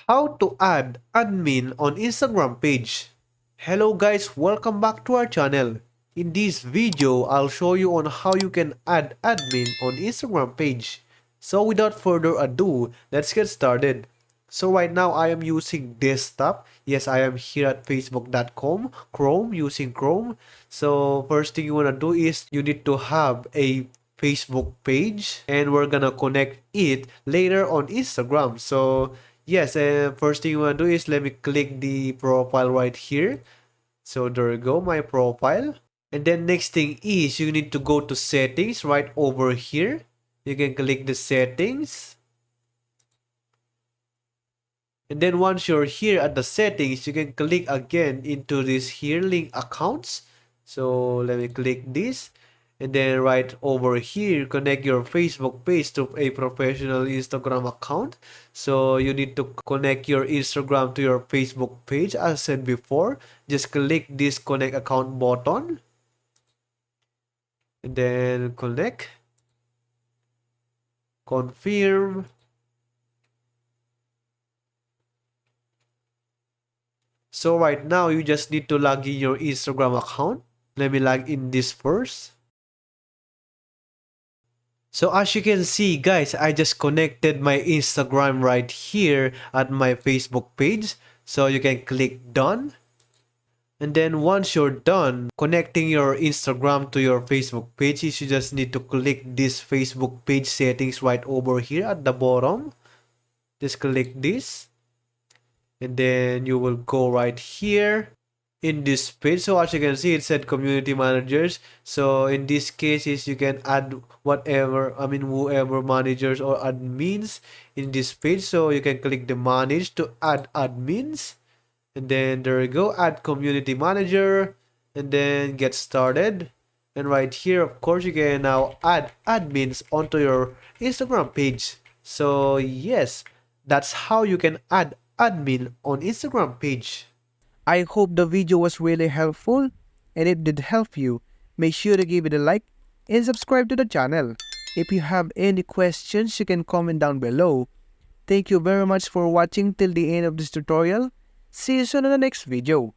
How to add admin on Instagram page. Hello guys, welcome back to our channel. In this video, I'll show you on how you can add admin on Instagram page. So without further ado, let's get started. So right now I am using desktop. Yes, I am here at facebook.com, Chrome, using Chrome. So first thing you want to do is you need to have a Facebook page and we're gonna connect it later on Instagram. So yes, first thing you want to do is let me click the profile right here. So there you go, my profile. And then next thing is you need to go to settings right over here. You can click the settings. And then once you're here at the settings, you can click again into this here link accounts. So let me click this. And then right over here, connect your Facebook page to a professional Instagram account. So you need to connect your Instagram to your Facebook page. As said before, just click this connect account button. And then connect. Confirm. So right now, you just need to log in your Instagram account. Let me log in this first. So as you can see guys, I just connected my Instagram right here at my Facebook page. So you can click done. And then once you're done connecting your Instagram to your Facebook page, you just need to click this Facebook page settings right over here at the bottom. Just click this. And then you will go right here in this page. So as you can see, it said community managers. So in this case is you can add whoever managers or admins in this page. So you can click the manage to add admins. And then there you go, add community manager, and then get started. And right here, of course, you can now add admins onto your Instagram page. So yes, that's how you can add admin on Instagram page. I hope the video was really helpful, and if it did help you, make sure to give it a like and subscribe to the channel. If you have any questions, you can comment down below. Thank you very much for watching till the end of this tutorial. See you soon in the next video.